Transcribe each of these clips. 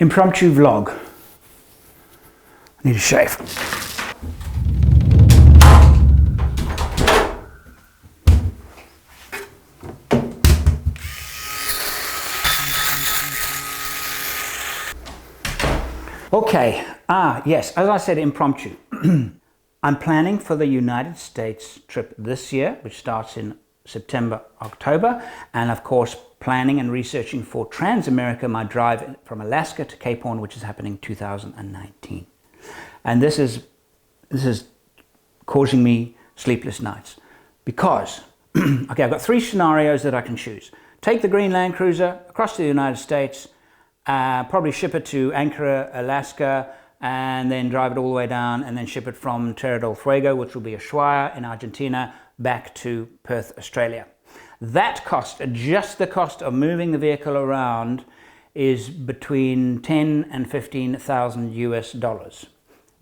Impromptu vlog. I need a shave. Okay, yes, as I said, impromptu. I'm planning for the United States trip this year, which starts in September, October, and of course planning and researching for Trans-America, my drive from Alaska to Cape Horn, which is happening 2019. And this is causing me sleepless nights because, okay, I've got three scenarios that I can choose. Take the green Land Cruiser across to the United States, probably ship it to Anchorage, Alaska, and then drive it all the way down and then ship it from Tierra del Fuego, which will be Ushuaia in Argentina, back to Perth, Australia. That cost, just the cost of moving the vehicle around, is between 10 and 15,000 US dollars.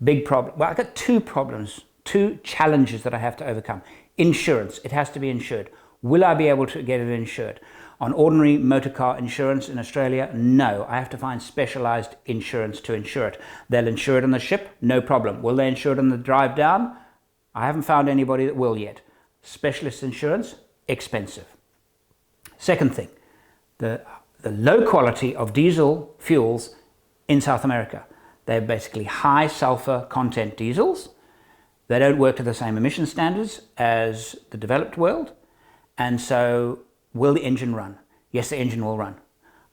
Big problem. Well, I've got two problems, two challenges that I have to overcome. Insurance, it has to be insured. Will I be able to get it insured? On ordinary motor car insurance in Australia, no. I have to find specialized insurance to insure it. They'll insure it on the ship, no problem. Will they insure it on the drive down? I haven't found anybody that will yet. Specialist insurance, expensive. Second thing, the low quality of diesel fuels in South America. They're basically high sulfur content diesels. They don't work to the same emission standards as the developed world. And so, will the engine run? Yes, the engine will run.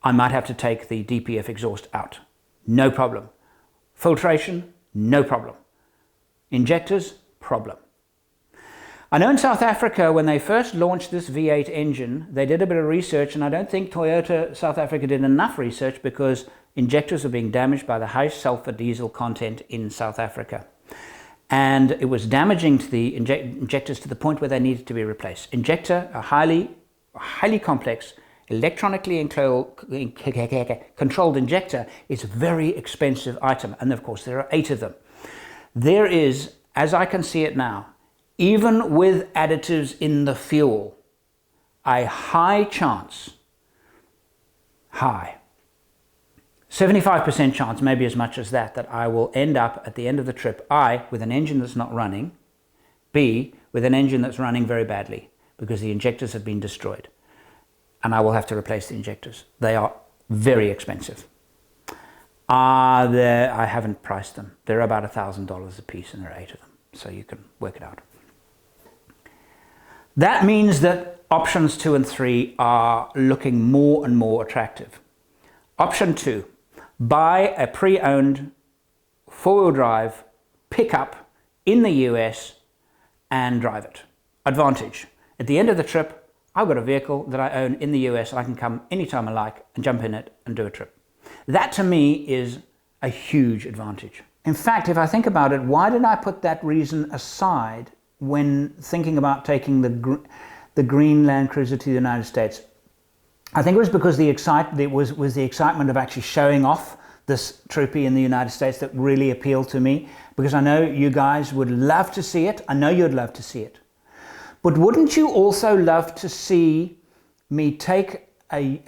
I might have to take the DPF exhaust out. No problem. Filtration, no problem. Injectors, problem. I know in South Africa, when they first launched this V8 engine, they did a bit of research, and I don't think Toyota South Africa did enough research because injectors were being damaged by the high sulfur diesel content in South Africa. And it was damaging to the injectors to the point where they needed to be replaced. Injector, a highly complex, electronically controlled injector, is a very expensive item. And of course, there are 8 of them. There is, as I can see it now, even with additives in the fuel, a high chance, 75% chance, maybe as much as that I will end up at the end of the trip, I, with an engine that's not running, B, with an engine that's running very badly because the injectors have been destroyed. And I will have to replace the injectors. They are very expensive. I haven't priced them. They're about $1,000 a piece and there are 8 of them. So you can work it out. That means that options 2 and 3 are looking more and more attractive. Option 2, buy a pre-owned 4-wheel drive pickup in the US and drive it. Advantage. At the end of the trip, I've got a vehicle that I own in the US and I can come anytime I like and jump in it and do a trip. That to me is a huge advantage. In fact, if I think about it, why did I put that reason aside when thinking about taking the green Land Cruiser to the United States? I think it was because the excitement of actually showing off this troopy in the United States that really appealed to me, because I know you guys would love to see it. I know you'd love to see it. But wouldn't you also love to see me take a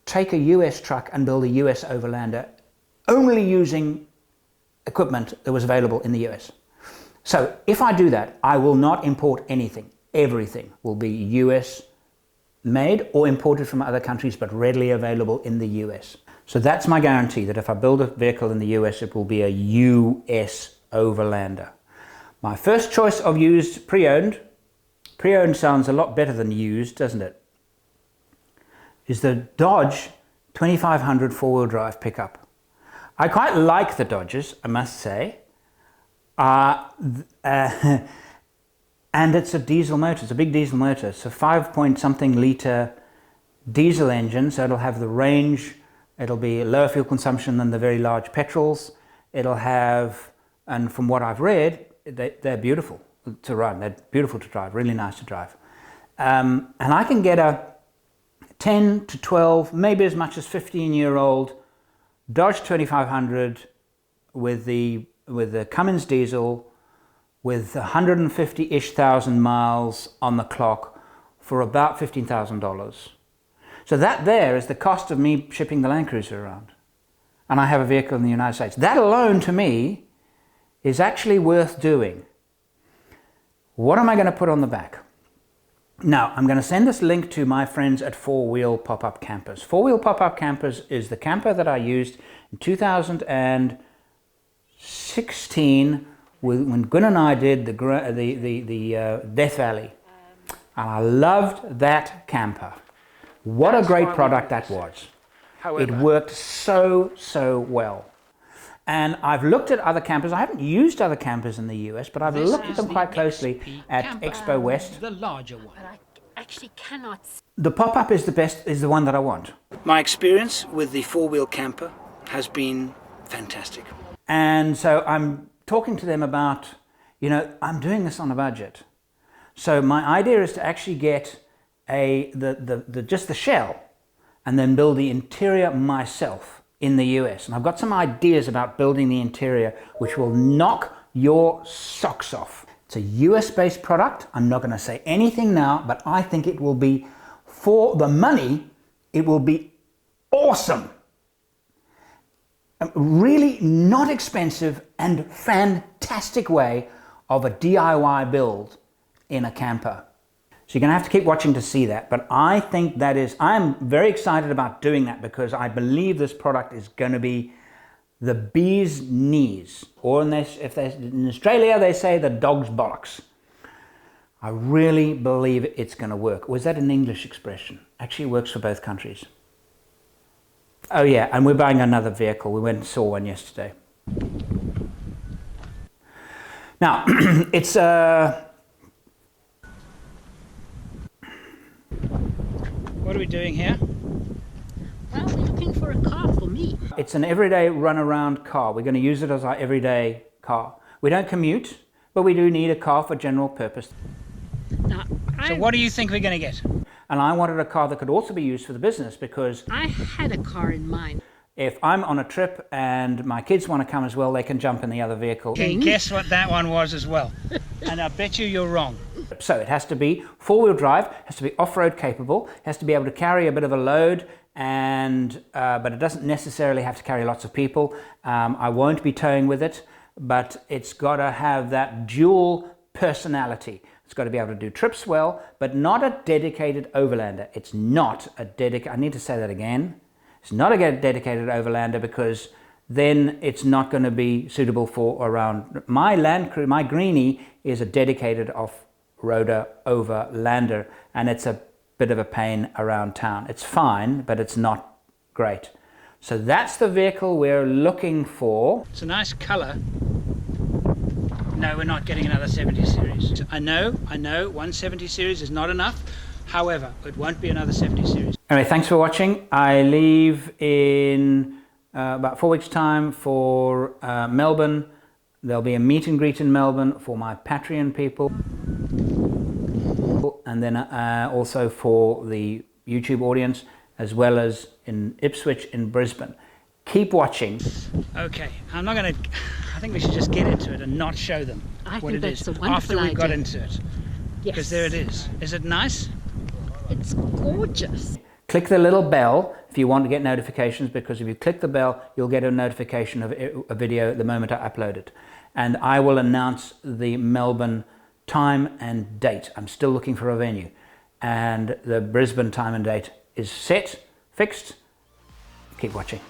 US truck and build a US Overlander only using equipment that was available in the US? So if I do that, I will not import anything. Everything will be US made or imported from other countries, but readily available in the US. So that's my guarantee, that if I build a vehicle in the US, it will be a US Overlander. My first choice of used pre-owned sounds a lot better than used, doesn't it? Is the Dodge 2500 4-wheel drive pickup. I quite like the Dodges, I must say. And it's a diesel motor, it's a big diesel motor. It's a 5-point-something litre diesel engine, so it'll have the range, it'll be lower fuel consumption than the very large petrols. It'll have, and from what I've read, they're beautiful to run, they're beautiful to drive, really nice to drive. And I can get a 10 to 12, maybe as much as 15-year-old Dodge 2500 with the Cummins diesel with 150-ish thousand miles on the clock for about $15,000. So that there is the cost of me shipping the Land Cruiser around. and I have a vehicle in the United States. That alone to me is actually worth doing. What am I going to put on the back? Now, I'm going to send this link to my friends at 4-Wheel Pop-Up Campers. 4-Wheel Pop-Up Campers is the camper that I used in 2016 when Gwyn and I did the Death Valley. And I loved that camper. What a great product that was. It worked so well. And I've looked at other campers. I haven't used other campers in the US, but I've looked at them quite closely at Expo West. The larger one. But I actually cannot. The pop-up is the one that I want. My experience with the 4-wheel camper has been fantastic. And so I'm talking to them about, you know, I'm doing this on a budget. So my idea is to actually get just the shell and then build the interior myself in the US. And I've got some ideas about building the interior which will knock your socks off. It's a US-based product. I'm not going to say anything now, but I think it will be, for the money, it will be awesome. A really not expensive and fantastic way of a DIY build in a camper. So you're going to have to keep watching to see that. But I think I'm very excited about doing that because I believe this product is going to be the bee's knees. Or in Australia, they say the dog's bollocks. I really believe it's going to work. Was that an English expression? Actually, it works for both countries. Oh yeah, and we're buying another vehicle. We went and saw one yesterday. Now, it's what are we doing here? Well, we're looking for a car for me. It's an everyday run-around car. We're going to use it as our everyday car. We don't commute, but we do need a car for general purpose. Now, So what do you think we're going to get? And I wanted a car that could also be used for the business because I had a car in mind. if I'm on a trip and my kids want to come as well, they can jump in the other vehicle. And guess what that one was as well. And I bet you're wrong. So it has to be 4-wheel drive, has to be off-road capable, has to be able to carry a bit of a load, and but it doesn't necessarily have to carry lots of people. I won't be towing with it, but it's got to have that dual personality. It's got to be able to do trips well, but not a dedicated overlander. It's not a dedicated, I need to say that again. It's not a dedicated overlander because then it's not going to be suitable for around. My Greenie is a dedicated off-roader overlander, and it's a bit of a pain around town. It's fine, but it's not great. So that's the vehicle we're looking for. It's a nice colour. No, we're not getting another 70 series. I know, 170 series is not enough. However, it won't be another 70 series. Anyway, thanks for watching. I leave in about 4 weeks' time for Melbourne. There'll be a meet and greet in Melbourne for my Patreon people. And then also for the YouTube audience, as well as in Ipswich in Brisbane. Keep watching. Okay, I'm not going to... I think we should just get into it and not show them what it is after we've got into it. Yes. Because there it is. Is it nice? It's gorgeous. Click the little bell if you want to get notifications, because if you click the bell, you'll get a notification of a video the moment I upload it. And I will announce the Melbourne time and date. I'm still looking for a venue. And the Brisbane time and date is set, fixed. Keep watching.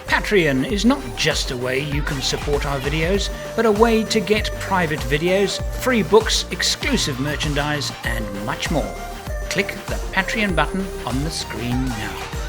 Patreon is not just a way you can support our videos, but a way to get private videos, free books, exclusive merchandise, and much more. Click the Patreon button on the screen now.